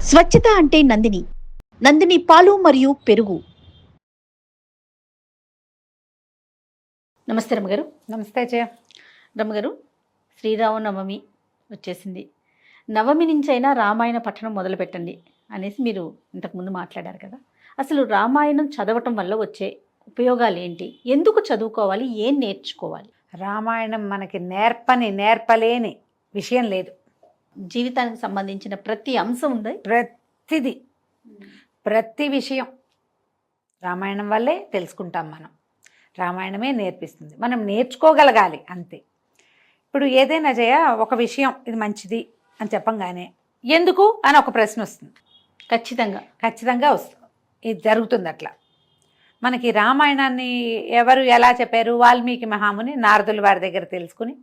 స్వచ్ఛత అంటే నందిని. నందిని పాలు మరియు పెరుగు. నమస్తే రమ్మగారు. నమస్తే జయ. రమ్మగారు, శ్రీరామనవమి వచ్చేసింది. నవమి నుంచైనా రామాయణ పఠనం మొదలు పెట్టండి అనేసి మీరు ఇంతకుముందు మాట్లాడారు కదా. అసలు రామాయణం చదవటం వల్ల వచ్చే ఉపయోగాలు ఏంటి? ఎందుకు చదువుకోవాలి? ఏం నేర్చుకోవాలి? రామాయణం మనకి నేర్పలేని విషయం లేదు. జీవితానికి సంబంధించిన ప్రతి అంశం ఉంది. ప్రతి విషయం రామాయణం వల్లే తెలుసుకుంటాం. మనం రామాయణమే నేర్పిస్తుంది. మనం నేర్చుకోగలగాలి అంతే. ఇప్పుడు ఏదైనా జయ ఒక విషయం ఇది మంచిది అని చెప్పంగానే ఎందుకు అని ఒక ప్రశ్న వస్తుంది. ఖచ్చితంగా వస్తుంది. ఇది జరుగుతుంది అట్లా. మనకి రామాయణాన్ని ఎవరు ఎలా చెప్పారు? వాల్మీకి మహాముని నారదుల వారి దగ్గర తెలుసుకుని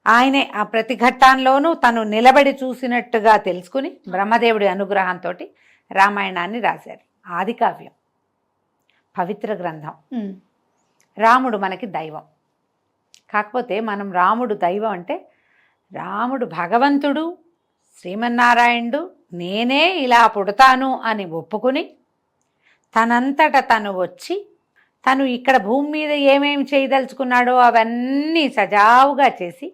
ఆయనే ఆ ప్రతి ఘట్టాల్లోనూ తను నిలబడి చూసినట్టుగా తెలుసుకుని బ్రహ్మదేవుడి అనుగ్రహంతో రామాయణాన్ని రాశారు. ఆది కావ్యం, పవిత్ర గ్రంథం. రాముడు మనకి దైవం. కాకపోతే మనం రాముడు దైవం అంటే రాముడు భగవంతుడు, శ్రీమన్నారాయణుడు, నేనే ఇలా పుడతాను అని ఒప్పుకుని తనంతట తను వచ్చి తను ఇక్కడ భూమి మీద ఏమేమి చేయదలుచుకున్నాడో అవన్నీ సజావుగా చేసి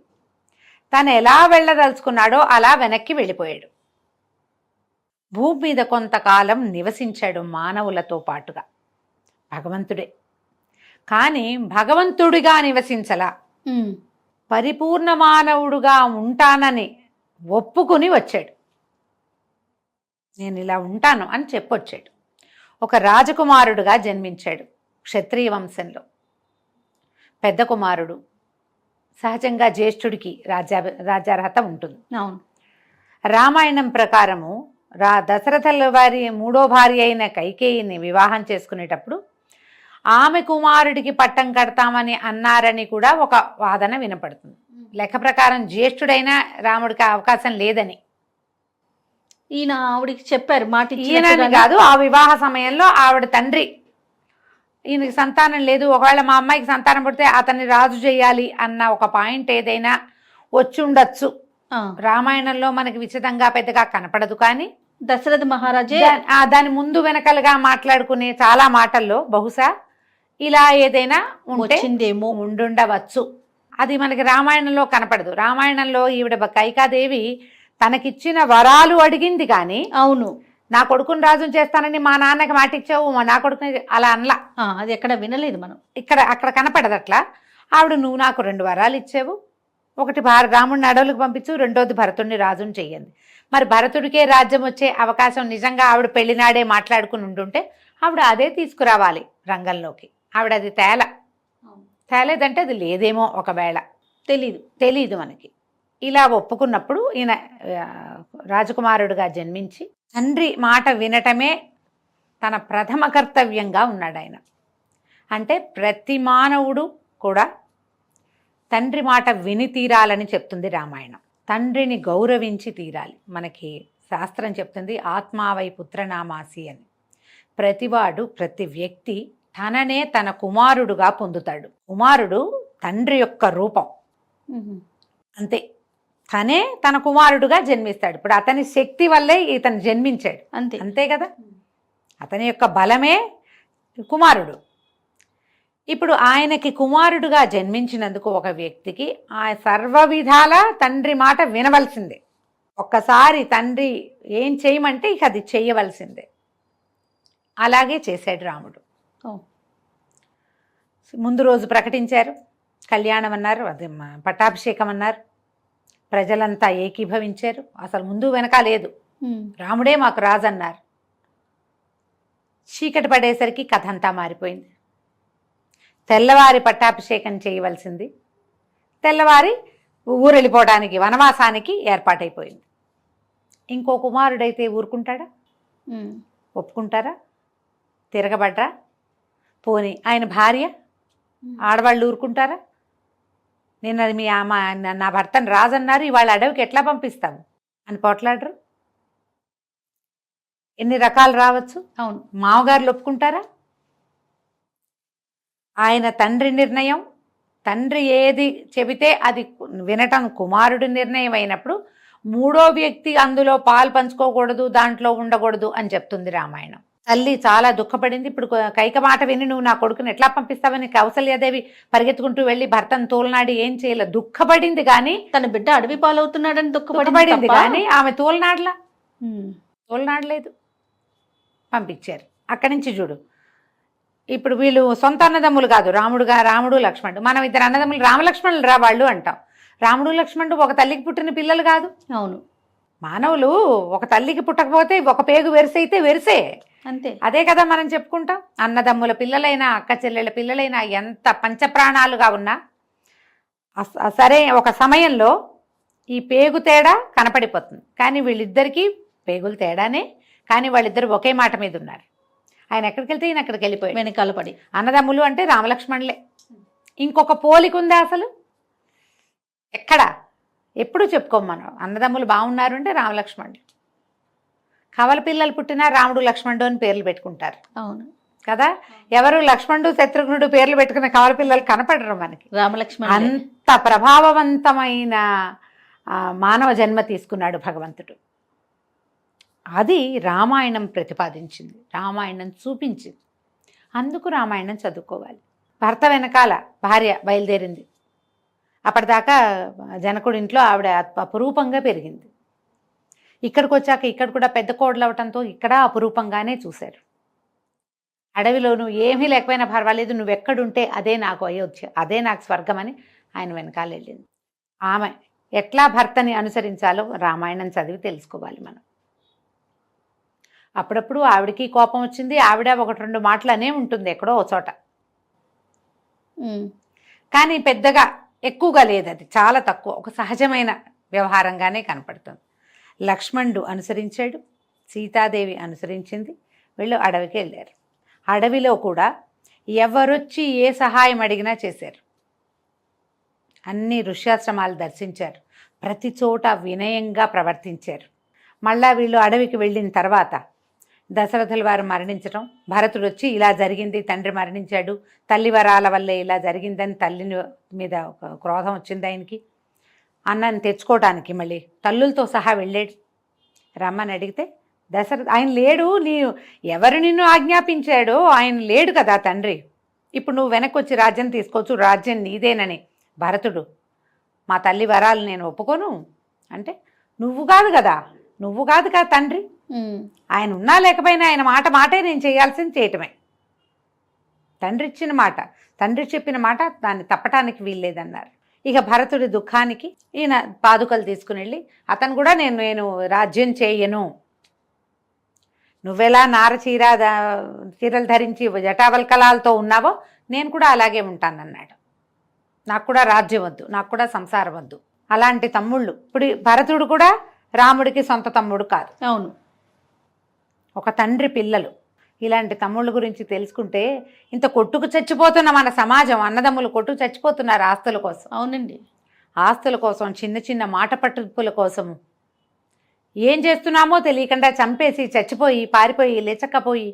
తను ఎలా వెళ్ళదలుచుకున్నాడో అలా వెనక్కి వెళ్ళిపోయాడు. భూమి మీద కొంతకాలం నివసించాడు మానవులతో పాటుగా. భగవంతుడే. కానీ భగవంతుడిగా నివసించలా, పరిపూర్ణ మానవుడుగా ఉంటానని ఒప్పుకుని వచ్చాడు. నేను ఇలా ఉంటాను అని చెప్పొచ్చాడు. ఒక రాజకుమారుడుగా జన్మించాడు. క్షత్రియ వంశంలో పెద్ద కుమారుడు. సహజంగా జ్యేష్ఠుడికి రాజ్యార్హత ఉంటుంది. అవును. రామాయణం ప్రకారము దశరథుల వారి మూడో భార్య అయిన కైకేయిని వివాహం చేసుకునేటప్పుడు ఆమె కుమారుడికి పట్టం కడతామని అన్నారని కూడా ఒక వాదన వినపడుతుంది. లెక్క ప్రకారం జ్యేష్ఠుడైన రాముడికి అవకాశం లేదని ఈయన ఆవిడికి చెప్పారు. మాట ఈయనని కాదు, ఆ వివాహ సమయంలో ఆవిడ తండ్రి ఈయనకి సంతానం లేదు, ఒకవేళ మా అమ్మాయికి సంతానం పడితే అతన్ని రాజు చేయాలి అన్న ఒక పాయింట్ ఏదైనా వచ్చి ఉండొచ్చు. రామాయణంలో మనకి విచితంగా పెద్దగా కనపడదు. కానీ దశరథ మహారాజే దాని ముందు వెనకలుగా మాట్లాడుకునే చాలా మాటల్లో బహుశా ఇలా ఏదైనా వచ్చిందేమో, ఉండుండవచ్చు. అది మనకి రామాయణంలో కనపడదు. రామాయణంలో ఈవిడ కైకాదేవి తనకిచ్చిన వరాలు అడిగింది కానీ, అవును నా కొడుకుని రాజుని చేస్తానని మా నాన్నకి మాట ఇచ్చావు, నా కొడుకుని అలా అనలా. అది ఎక్కడ వినలేదు మనం. అక్కడ కనపడదు అట్లా. ఆవిడ నువ్వు నాకు 2 వరాలు ఇచ్చావు, ఒకటి రాముడిని అడవులకు పంపించు, రెండోది భరతుడిని రాజుని చెయ్యండి. మరి భరతుడికే రాజ్యం వచ్చే అవకాశం నిజంగా ఆవిడ పెళ్లినాడే మాట్లాడుకుని ఉంటుంటే ఆవిడ అదే తీసుకురావాలి రంగంలోకి. ఆవిడ అది తేలేదంటే అది లేదేమో, ఒకవేళ తెలీదు మనకి. ఇలా ఒప్పుకున్నప్పుడు ఈయన రాజకుమారుడుగా జన్మించి తండ్రి మాట వినటమే తన ప్రథమ కర్తవ్యంగా ఉన్నాడు ఆయన. అంటే ప్రతి మానవుడు కూడా తండ్రి మాట విని తీరాలని చెప్తుంది రామాయణం. తండ్రిని గౌరవించి తీరాలి. మనకి శాస్త్రం చెప్తుంది ఆత్మావై పుత్రనామాసి అని. ప్రతివాడు, ప్రతి వ్యక్తి తననే తన కుమారుడుగా పొందుతాడు. కుమారుడు తండ్రి యొక్క రూపం అంతే. తనే తన కుమారుడుగా జన్మిస్తాడు. ఇప్పుడు అతని శక్తి వల్లే ఇతను జన్మించాడు, అంతే కదా. అతని యొక్క బలమే కుమారుడు. ఇప్పుడు ఆయనకి కుమారుడుగా జన్మించినందుకు ఒక వ్యక్తికి ఆ సర్వ విధాల తండ్రి మాట వినవలసిందే. ఒక్కసారి తండ్రి ఏం చేయమంటే ఇక అది చేయవలసిందే. అలాగే చేశాడు రాముడు. ముందు రోజు ప్రకటించారు, కళ్యాణం అన్నారు, అది పట్టాభిషేకం అన్నారు. ప్రజలంతా ఏకీభవించారు. అసలు ముందు వెనక లేదు, రాముడే మాకు రాజు అన్నారు. చీకటి పడేసరికి కథ అంతా మారిపోయింది. తెల్లవారి పట్టాభిషేకం చేయవలసింది, తెల్లవారి ఊరెళ్ళిపోవడానికి వనవాసానికి ఏర్పాటైపోయింది. ఇంకో కుమారుడైతే ఊరుకుంటాడా? ఒప్పుకుంటారా? తిరగబడ్రా? పోనీ ఆయన భార్య, ఆడవాళ్ళు ఊరుకుంటారా? నేను అది నా భర్తను రాజన్నారు, ఇవాళ అడవికి ఎట్లా పంపిస్తాము అని పోట్లాడరు. ఎన్ని రకాలు రావచ్చు. అవును, మామగారులు ఒప్పుకుంటారా? ఆయన తండ్రి నిర్ణయం, తండ్రి ఏది చెబితే అది వినటం కుమారుడి నిర్ణయం అయినప్పుడు మూడో వ్యక్తి అందులో పాలు పంచుకోకూడదు, దాంట్లో ఉండకూడదు అని చెప్తుంది రామాయణం. తల్లి చాలా దుఃఖపడింది. ఇప్పుడు కైక మాట విని నువ్వు నా కొడుకుని ఎట్లా పంపిస్తావని కౌసల్యాదేవి పరిగెత్తుకుంటూ వెళ్ళి భర్తను తోలనాడి ఏం చేయలేదు, దుఃఖపడింది. కానీ తన బిడ్డ అడవి పాలవుతున్నాడని దుఃఖపడింది కానీ ఆమె తోలనాడలేదు, పంపించారు. అక్కడి నుంచి చూడు, ఇప్పుడు వీళ్ళు సొంత అన్నదమ్ములు కాదు, రాముడు లక్ష్మణుడు. మనం ఇద్దరు అన్నదమ్ములు రామలక్ష్మణులు రా వాళ్ళు అంటాం. రాముడు లక్ష్మణుడు ఒక తల్లికి పుట్టిన పిల్లలు కాదు. అవును, మానవులు ఒక తల్లికి పుట్టకపోతే ఒక పేగు వెరిసైతే వెరిసే, అంతే. అదే కదా మనం చెప్పుకుంటాం. అన్నదమ్ముల పిల్లలైనా అక్క చెల్లెళ్ళ పిల్లలైనా ఎంత పంచప్రాణాలుగా ఉన్నా సరే ఒక సమయంలో ఈ పేగు తేడా కనపడిపోతుంది. కానీ వీళ్ళిద్దరికీ పేగులు తేడానే, కానీ వాళ్ళిద్దరు ఒకే మాట మీద ఉన్నారు. ఆయన ఎక్కడికి వెళ్తే ఈయన అక్కడికి వెళ్ళిపోయాడు, వెనకాల పడి. అన్నదమ్ములు అంటే రామలక్ష్మణులే. ఇంకొక పోలిక ఉందా అసలు? ఎక్కడ ఎప్పుడు చెప్పుకోం మనం. అన్నదమ్ములు బాగున్నారు అంటే రామలక్ష్మణుడు. కవల పిల్లలు పుట్టినా రాముడు లక్ష్మణుడు అని పేర్లు పెట్టుకుంటారు. అవును కదా, ఎవరు లక్ష్మణుడు శత్రుఘ్నుడు పేర్లు పెట్టుకున్న కవల పిల్లలు కనపడరు మనకి. రామలక్ష్మణుడు అంత ప్రభావవంతమైన మానవ జన్మ తీసుకున్నాడు భగవంతుడు. అది రామాయణం ప్రతిపాదించింది, రామాయణం చూపించింది. అందుకు రామాయణం చదువుకోవాలి. భర్త వెనకాల భార్య బయలుదేరింది. అప్పటిదాకా జనకుడి ఇంట్లో ఆవిడ అపురూపంగా పెరిగింది. ఇక్కడికి వచ్చాక ఇక్కడ కూడా పెద్ద కోడలు అవటంతో ఇక్కడ అపురూపంగానే చూశారు. అడవిలో నువ్వు ఏమీ లేకపోయినా పర్వాలేదు, నువ్వు ఎక్కడుంటే అదే నాకు అయోధ్య, అదే నాకు స్వర్గం అని ఆయన వెనకాల వెళ్ళింది. ఆమె ఎట్లా భర్తని అనుసరించాలో రామాయణం చదివి తెలుసుకోవాలి మనం. అప్పుడప్పుడు ఆవిడకి కోపం వచ్చింది, ఆవిడ ఒకటి రెండు మాటలు అనే ఉంటుంది ఎక్కడో ఒక చోట. కానీ పెద్దగా ఎక్కువగా లేదు, అది చాలా తక్కువ, ఒక సహజమైన వ్యవహారంగానే కనపడుతుంది. లక్ష్మణుడు అనుసరించాడు, సీతాదేవి అనుసరించింది. వీళ్ళు అడవికి వెళ్ళారు. అడవిలో కూడా ఎవరొచ్చి ఏ సహాయం అడిగినా చేశారు. అన్ని ఋష్యాశ్రమాలు దర్శించారు, ప్రతి చోట వినయంగా ప్రవర్తించారు. మళ్ళా వీళ్ళు అడవికి వెళ్ళిన తర్వాత దశరథుల వారు మరణించడం, భరతుడు వచ్చి ఇలా జరిగింది, తండ్రి మరణించాడు, తల్లి వరాల వల్లే ఇలా జరిగిందని తల్లిని మీద ఒక క్రోధం వచ్చింది ఆయనకి. అన్నాన్ని తెచ్చుకోవటానికి మళ్ళీ తల్లులతో సహా వెళ్ళాడు. రమ్మని అడిగితే దశరథ ఆయన లేడు, ఎవరు నిన్ను ఆజ్ఞాపించాడో ఆయన లేడు కదా తండ్రి, ఇప్పుడు నువ్వు వెనక్కి వచ్చి రాజ్యం తీసుకోవచ్చు, రాజ్యం నీదేనని. భరతుడు మా తల్లి వరాలు నేను ఒప్పుకోను అంటే, నువ్వు కాదు కదా తండ్రి, ఆయన ఉన్నా లేకపోయినా ఆయన మాటే నేను చేయాల్సింది చేయటమే. తండ్రి ఇచ్చిన మాట, తండ్రి చెప్పిన మాట దాన్ని తప్పటానికి వీల్లేదన్నారు. ఇక భరతుడి దుఃఖానికి ఈయన పాదుకలు తీసుకుని వెళ్ళి, అతను కూడా నేను రాజ్యం చేయను, నువ్వెలా చీరలు ధరించి జటావల్కలాలతో ఉన్నావో నేను కూడా అలాగే ఉంటానన్నాడు. నాకు కూడా రాజ్యం వద్దు, నాకు కూడా సంసారం వద్దు. అలాంటి తమ్ముళ్ళు ఇప్పుడు భరతుడు కూడా రాముడికి సొంత తమ్ముడు కాదు. అవును, ఒక తండ్రి పిల్లలు. ఇలాంటి తమ్ముళ్ళ గురించి తెలుసుకుంటే ఇంత కొట్టుకు చచ్చిపోతున్న మన సమాజం, అన్నదమ్ములు కొట్టుకు చచ్చిపోతున్నారు ఆస్తుల కోసం. అవునండి, ఆస్తుల కోసం, చిన్న చిన్న మాట పట్టుపుల కోసము ఏం చేస్తున్నామో తెలియకుండా చంపేసి చచ్చిపోయి పారిపోయి లేచక్కపోయి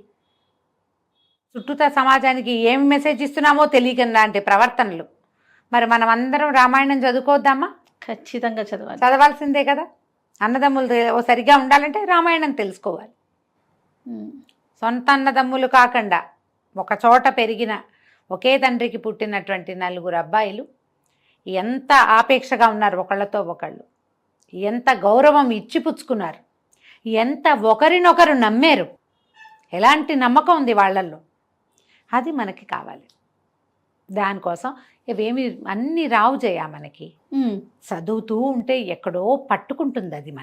చుట్టూతా సమాజానికి ఏం మెసేజ్ ఇస్తున్నామో తెలియకుండా అంటే ప్రవర్తనలు. మరి మనం అందరం రామాయణం చదువుకోవద్దామా? ఖచ్చితంగా చదవాల్సిందే కదా. అన్నదమ్ములు సరిగ్గా ఉండాలంటే రామాయణం తెలుసుకోవాలి. సొంత అన్నదమ్ములు కాకుండా ఒక చోట పెరిగిన ఒకే తండ్రికి పుట్టినటువంటి 4 అబ్బాయిలు ఎంత ఆపేక్షగా ఉన్నారు ఒకళ్ళతో ఒకళ్ళు, ఎంత గౌరవం ఇచ్చిపుచ్చుకున్నారు, ఎంత ఒకరినొకరు నమ్మారు, ఎలాంటి నమ్మకం ఉంది వాళ్ళల్లో, అది మనకి కావాలి. దానికోసం ఇవేమి అన్నీ రావు చేయ మనకి. చదువుతూ ఉంటే ఎక్కడో పట్టుకుంటుంది అది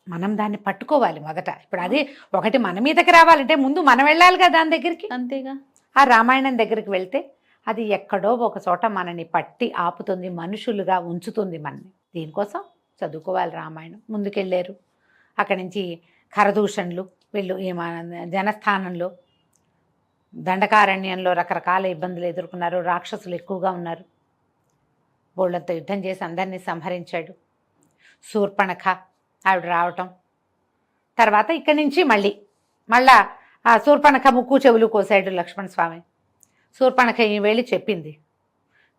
మనం దాన్ని పట్టుకోవాలి మొదట. ఇప్పుడు అది ఒకటి మన మీదకి రావాలంటే ముందు మనం వెళ్ళాలి కదా దాని దగ్గరికి. అంతేగా. ఆ రామాయణం దగ్గరికి వెళ్తే అది ఎక్కడో ఒక చోట మనని పట్టి ఆపుతుంది, మనుషులుగా ఉంచుతుంది మనని. దీనికోసం చదువుకోవాలి రామాయణం. ముందుకెళ్ళారు. అక్కడి నుంచి ఖరదూషణులు వీళ్ళు జనస్థానంలో దండకారణ్యంలో రకరకాల ఇబ్బందులు ఎదుర్కొన్నారు. రాక్షసులు ఎక్కువగా ఉన్నారు. బోళ్ళంతో యుద్ధం చేసి అందరినీ సంహరించాడు. శూర్పణఖ ఆవిడ రావటం తర్వాత ఇక్కడి నుంచి మళ్ళా ఆ శూర్పణఖ ముక్కు చెవులు కోసాడు లక్ష్మణ స్వామి. శూర్పణఖ వెళ్ళి చెప్పింది,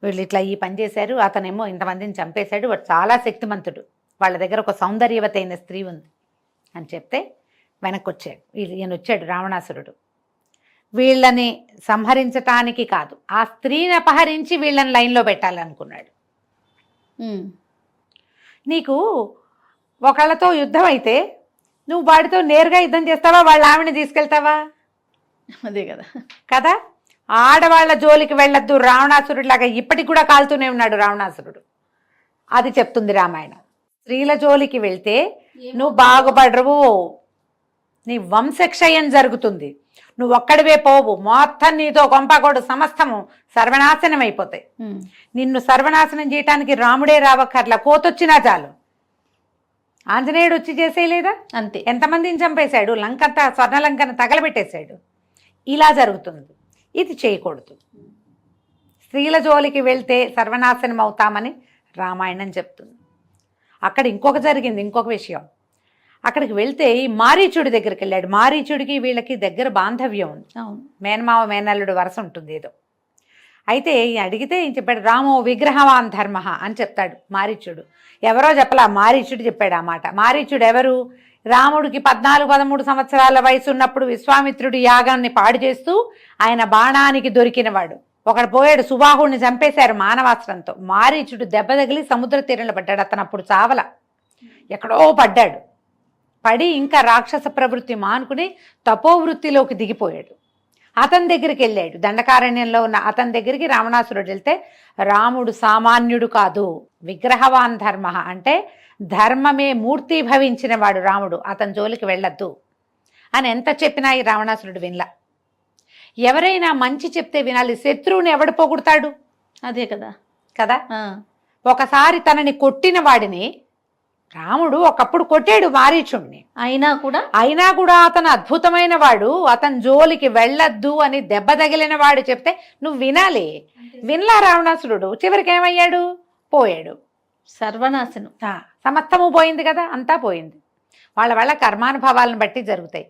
వీళ్ళు ఇట్లా ఈ పని చేశారు, అతనేమో ఇంతమందిని చంపేశాడు, వాడు చాలా శక్తిమంతుడు, వాళ్ళ దగ్గర ఒక సౌందర్యవతి అయిన స్త్రీ ఉంది అని చెప్తే వెనక్కి వచ్చాడు. ఈయన వచ్చాడు రావణాసురుడు. వీళ్ళని సంహరించటానికి కాదు, ఆ స్త్రీని అపహరించి వీళ్ళని లైన్లో పెట్టాలనుకున్నాడు. నీకు ఒకళ్ళతో యుద్ధం అయితే నువ్వు వాడితో నేరుగా యుద్ధం చేస్తావా, వాళ్ళ ఆవిడని తీసుకెళ్తావా? అదే కదా కదా. ఆడవాళ్ళ జోలికి వెళ్ళొద్దు, రావణాసురుడిలాగా ఇప్పటికి కూడా కాలుతూనే ఉన్నాడు రావణాసురుడు. అది చెప్తుంది రామాయణం. స్త్రీల జోలికి వెళ్తే నువ్వు బాగుపడరు, నీ వంశక్షయం జరుగుతుంది, నువ్వు ఒక్కడివే పోవు, మొత్తం నీతో కొంపకోడు సమస్తము సర్వనాశనం అయిపోతాయి. నిన్ను సర్వనాశనం చేయటానికి రాముడే రావక్కర్లా, కోతొచ్చినా చాలు. ఆంజనేయుడు వచ్చి చేసేయలేదా? అంతే. ఎంతమందిని చంపేశాడు, లంకంతా స్వర్ణలంకను తగలబెట్టేశాడు. ఇలా జరుగుతుంది. ఇది చేయకూడదు. స్త్రీల జోలికి వెళ్తే సర్వనాశనం అవుతామని రామాయణం చెప్తుంది. అక్కడ ఇంకొక విషయం. అక్కడికి వెళ్తే ఈ మారీచుడి దగ్గరికి వెళ్ళాడు. మారీచుడికి వీళ్ళకి దగ్గర బాంధవ్యం ఉంది. మేనమావ మేనల్లుడు వరస ఉంటుంది ఏదో. అయితే అడిగితే ఏం చెప్పాడు, రామో విగ్రహవాన్ ధర్మ అని చెప్తాడు మారీచుడు. ఎవరో చెప్పలా, మారీచుడు చెప్పాడు ఆ మాట. మారీచుడు ఎవరు? రాముడికి 14-13 సంవత్సరాల వయసు ఉన్నప్పుడు విశ్వామిత్రుడి యాగాన్ని పాడు చేస్తూ ఆయన బాణానికి దొరికినవాడు. ఒకడు పోయాడు, సుబాహుడిని చంపేశారు మానవాస్త్రంతో. మారీచుడు దెబ్బ తగిలి సముద్ర తీరంలో పడ్డాడు. అతను అప్పుడు చావల, ఎక్కడో పడ్డాడు. పడి ఇంకా రాక్షస ప్రవృత్తి మానుకుని తపోవృత్తిలోకి దిగిపోయాడు. అతని దగ్గరికి వెళ్ళాడు. దండకారణ్యంలో ఉన్న అతని దగ్గరికి రావణాసురుడు వెళ్తే, రాముడు సామాన్యుడు కాదు, విగ్రహవాన్ ధర్మ అంటే ధర్మమే మూర్తి భవించిన వాడు రాముడు, అతని జోలికి వెళ్ళొద్దు అని ఎంత చెప్పినా ఈ రావణాసురుడు వినలా. ఎవరైనా మంచి చెప్తే వినాలి. శత్రువుని ఎవడు పోగొడతాడు? అదే కదా కదా. ఒకసారి తనని కొట్టిన వాడిని రాముడు ఒకప్పుడు కొట్టాడు మారీచుడిని. అయినా కూడా అతను అద్భుతమైన వాడు, అతని జోలికి వెళ్ళొద్దు అని దెబ్బ తగిలిన వాడు చెప్తే నువ్వు వినాలి. వినలా రావణాసురుడు. చివరికి ఏమయ్యాడు? పోయాడు. సర్వనాశనం, సమస్తము పోయింది కదా, అంతా పోయింది. వాళ్ళ కర్మానుభవాలను బట్టి జరుగుతాయి.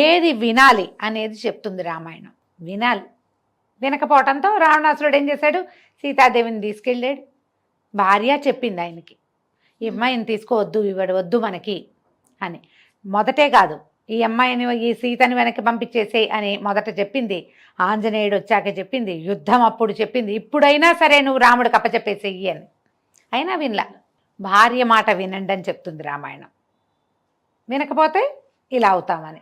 ఏది వినాలి అనేది చెప్తుంది రామాయణం. వినాలి. వినకపోవటంతో రావణాసురుడు ఏం చేశాడు, సీతాదేవిని తీసుకెళ్ళాడు. భార్య చెప్పింది ఆయనకి, ఈ అమ్మాయిని తీసుకోవద్దు, ఇవాడు వద్దు మనకి అని. మొదటే కాదు, ఈ అమ్మాయిని ఈ సీతని వెనక్కి పంపించేసేయి అని మొదట చెప్పింది. ఆంజనేయుడు వచ్చాక చెప్పింది. యుద్ధం అప్పుడు చెప్పింది. ఇప్పుడైనా సరే నువ్వు రాముడికి అప్పచెప్పేసేయి అని. అయినా వినలా. భార్య మాట వినండి అని చెప్తుంది రామాయణం. వినకపోతే ఇలా అవుతామని.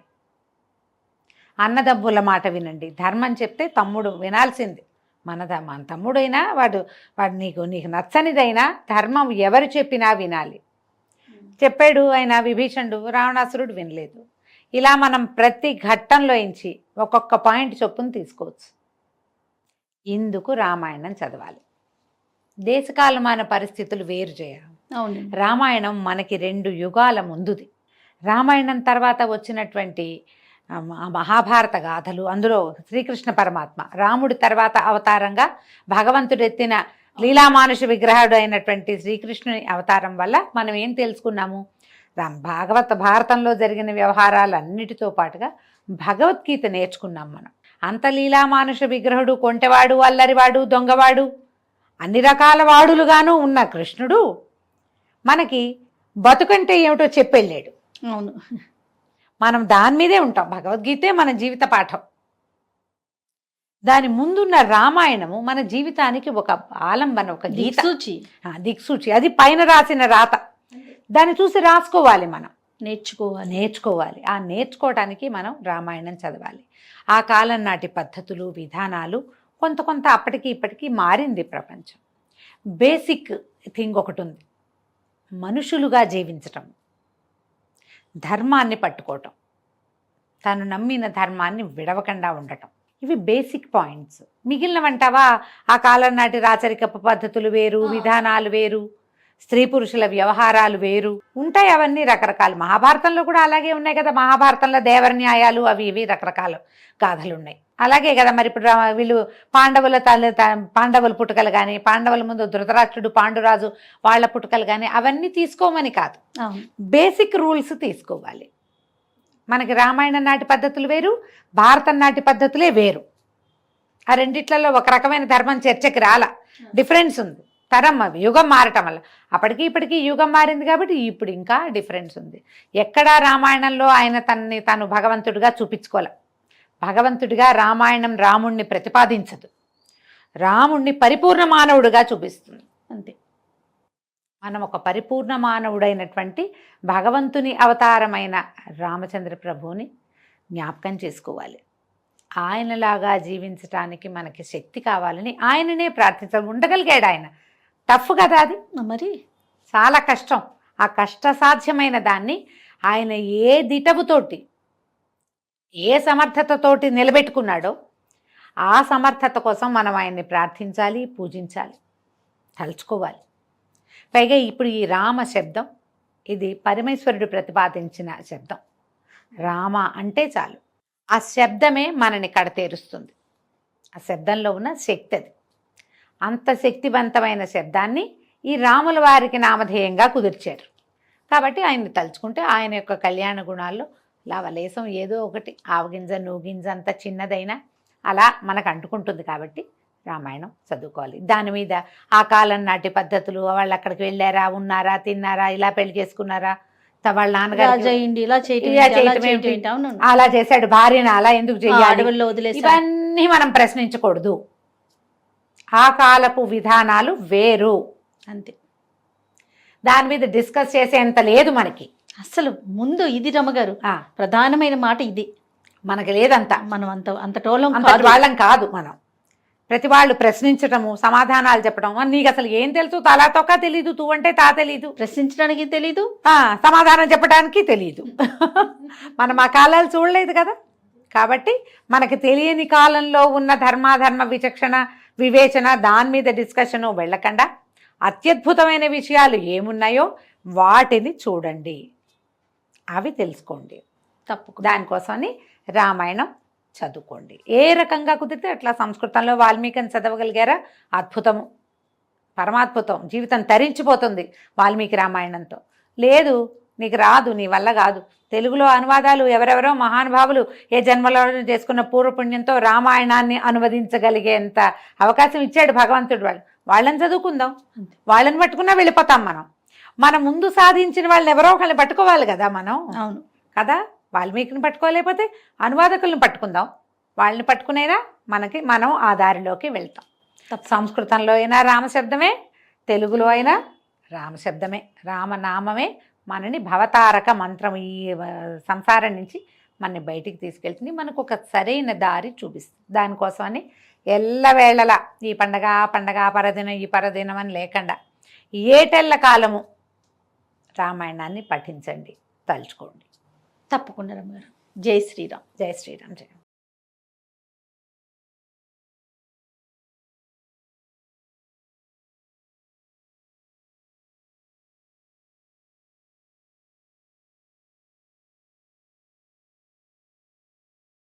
అన్నదమ్ముల మాట వినండి. ధర్మం చెప్తే తమ్ముడు వినాల్సింది. మన తమ్ముడైనా వాడు నీకు నచ్చనిదైనా ధర్మం ఎవరు చెప్పినా వినాలి. చెప్పాడు ఆయన విభీషణుడు, రావణాసురుడు వినలేదు. ఇలా మనం ప్రతి ఘట్టంలో ఇంచి ఒక్కొక్క పాయింట్ చొప్పున తీసుకోవచ్చు. ఇందుకు రామాయణం చదవాలి. దేశకాలమాన పరిస్థితులు వేరు చేయాలి. రామాయణం మనకి 2 యుగాల ముందుది. రామాయణం తర్వాత వచ్చినటువంటి మహాభారత గాథలు, అందులో శ్రీకృష్ణ పరమాత్మ రాముడి తర్వాత అవతారంగా భగవంతుడు ఎత్తిన లీలామానుష విగ్రహుడు అయినటువంటి శ్రీకృష్ణుని అవతారం వల్ల మనం ఏం తెలుసుకున్నాము? భారతంలో జరిగిన వ్యవహారాలన్నిటితో పాటుగా భగవద్గీత నేర్చుకున్నాం మనం. అంత లీలామానుష విగ్రహుడు, కొంటెవాడు, అల్లరివాడు, దొంగవాడు, అన్ని రకాల వాడులుగాను ఉన్న కృష్ణుడు మనకి బతుకంటే ఏమిటో చెప్పెళ్ళాడు. అవును, మనం దాని మీదే ఉంటాం. భగవద్గీతే మన జీవిత పాఠం. దాని ముందున్న రామాయణము మన జీవితానికి ఒక ఆలంబన, ఒక దిక్సూచి. అది పైన రాసిన రాత. దాన్ని చూసి రాసుకోవాలి, మనం నేర్చుకోవాలి. ఆ నేర్చుకోవడానికి మనం రామాయణం చదవాలి. ఆ కాలం నాటి పద్ధతులు, విధానాలు కొంత అప్పటికి ఇప్పటికీ మారింది ప్రపంచం. బేసిక్ థింగ్ ఒకటి ఉంది, మనుషులుగా జీవించటం, ధర్మాన్ని పట్టుకోవటం, తను నమ్మిన ధర్మాన్ని విడవకుండా ఉండటం. ఇవి బేసిక్ పాయింట్స్. మిగిలినవంటావా ఆ కాలం నాటి రాచరికపు పద్ధతులు వేరు, విధానాలు వేరు, స్త్రీ పురుషుల వ్యవహారాలు వేరు ఉంటాయి. అవన్నీ రకరకాలు. మహాభారతంలో కూడా అలాగే ఉన్నాయి కదా. మహాభారతంలో దేవర న్యాయాలు అవి ఇవి రకరకాల గాథలు ఉన్నాయి. అలాగే కదా మరి ఇప్పుడు వీళ్ళు పాండవుల పుట్టుకలు కానీ, పాండవుల ముందు ధృతరాష్ట్రుడు, పాండురాజు వాళ్ళ పుట్టుకలు కానీ అవన్నీ తీసుకోమని కాదు, బేసిక్ రూల్స్ తీసుకోవాలి. మనకి రామాయణం నాటి పద్ధతులు వేరు, భారతం నాటి పద్ధతులే వేరు. ఆ రెండిట్లలో ఒక రకమైన ధర్మం చర్చకి రాలా, డిఫరెన్స్ ఉంది. తరం యుగం మారటం వల్ల. అప్పటికి ఇప్పటికీ యుగం మారింది కాబట్టి ఇప్పుడు ఇంకా డిఫరెన్స్ ఉంది. ఎక్కడా రామాయణంలో ఆయన తనని తాను భగవంతుడిగా చూపించుకోలే. భగవంతుడిగా రామాయణం రాముణ్ణి ప్రతిపాదించదు, రాముణ్ణి పరిపూర్ణ మానవుడిగా చూపిస్తుంది అంతే. మనం ఒక పరిపూర్ణ మానవుడైనటువంటి భగవంతుని అవతారమైన రామచంద్ర ప్రభువుని జ్ఞాపకం చేసుకోవాలి. ఆయనలాగా జీవించటానికి మనకి శక్తి కావాలని ఆయననే ప్రార్థించాలి. ఉండగలిగాడు ఆయన. టఫ్ కదా అది, మరి చాలా కష్టం. ఆ కష్టసాధ్యమైన దాన్ని ఆయన ఏ దిటవుతోటి ఏ సమర్థతతోటి నిలబెట్టుకున్నాడో ఆ సమర్థత కోసం మనం ఆయన్ని ప్రార్థించాలి, పూజించాలి, తలుచుకోవాలి. పైగా ఇప్పుడు ఈ రామ శబ్దం ఇది పరమేశ్వరుడు ప్రతిపాదించిన శబ్దం. రామ అంటే చాలు, ఆ శబ్దమే మనని కడతేరుస్తుంది. ఆ శబ్దంలో ఉన్న శక్తి అది. అంత శక్తివంతమైన శబ్దాన్ని ఈ రాముల వారికి నామధేయంగా కుదిర్చారు. కాబట్టి ఆయన్ని తలుచుకుంటే ఆయన యొక్క కళ్యాణ గుణాల్లో లవలేశం ఏదో ఒకటి ఆవగింజ నూగింజ అంత చిన్నదైనా అలా మనకు అంటుకుంటుంది. కాబట్టి రామాయణం చదువుకోవాలి. దాని మీద ఆ కాలం నాటి పద్ధతులు, వాళ్ళు అక్కడికి వెళ్ళారా, ఉన్నారా, తిన్నారా, ఇలా పెళ్లి చేసుకున్నారా, వాళ్ళ నాన్నగారు అలా చేశాడు, భార్యను అలా ఎందుకు చేయాలి, ఇవన్నీ మనం ప్రశ్నించకూడదు. ఆ కాలపు విధానాలు వేరు అంతే. దాని మీద డిస్కస్ చేసేంత లేదు మనకి అసలు. ముందు ఇది రమ్మగారు ప్రధానమైన మాట ఇది. మనకి లేదంతా. మనం అంత టోలం వాళ్ళం కాదు. మనం ప్రతి వాళ్ళు ప్రశ్నించటము, సమాధానాలు చెప్పడం. నీకు అసలు ఏం తెలుసు, తలా తొక్క తెలీదు, తూ అంటే తా తెలీదు, ప్రశ్నించడానికి తెలీదు, సమాధానం చెప్పడానికి తెలీదు. మనం ఆ కాలాలు చూడలేదు కదా. కాబట్టి మనకి తెలియని కాలంలో ఉన్న ధర్మాధర్మ విచక్షణ వివేచన దాని మీద డిస్కషను వెళ్ళకుండా అత్యద్భుతమైన విషయాలు ఏమున్నాయో వాటిని చూడండి, అవి తెలుసుకోండి. తప్పకుండా దానికోసమని రామాయణం చదువుకోండి. ఏ రకంగా కుదిరితే అట్లా. సంస్కృతంలో వాల్మీకిని చదవగలిగారా, అద్భుతము, పరమాద్భుతం. జీవితం తరించిపోతుంది వాల్మీకి రామాయణంతో. లేదు నీకు రాదు, నీ వల్ల కాదు, తెలుగులో అనువాదాలు ఎవరెవరో మహానుభావులు ఏ జన్మలో చేసుకున్న పూర్వపుణ్యంతో రామాయణాన్ని అనువదించగలిగేంత అవకాశం ఇచ్చాడు భగవంతుడు. వాళ్ళని చదువుకుందాం, వాళ్ళని పట్టుకున్నా వెళ్ళిపోతాం. మనం ముందు సాధించిన వాళ్ళని ఎవరో ఒకళ్ళని పట్టుకోవాలి కదా మనం. అవును కదా. వాల్మీకిని పట్టుకోలేకపోతే అనువాదకులను పట్టుకుందాం. వాళ్ళని పట్టుకునేనా మనం ఆ దారిలోకి వెళ్తాం. సంస్కృతంలో అయినా రామశబ్దమే, తెలుగులో అయినా రామశబ్దమే, రామనామమే మనని భవతారక మంత్రం, ఈ సంసారం నుంచి మనని బయటికి తీసుకెళ్తుంది, మనకు ఒక సరైన దారి చూపిస్తుంది. దానికోసమని ఎల్లవేళలా ఈ పండగ పరదినం ఈ పరదినం అని లేకుండా ఏటెళ్ళ కాలము రామాయణాన్ని పఠించండి, తలుచుకోండి. తప్పకుండా రమ్మగారు. జై శ్రీరామ్. జై శ్రీరామ్. జై.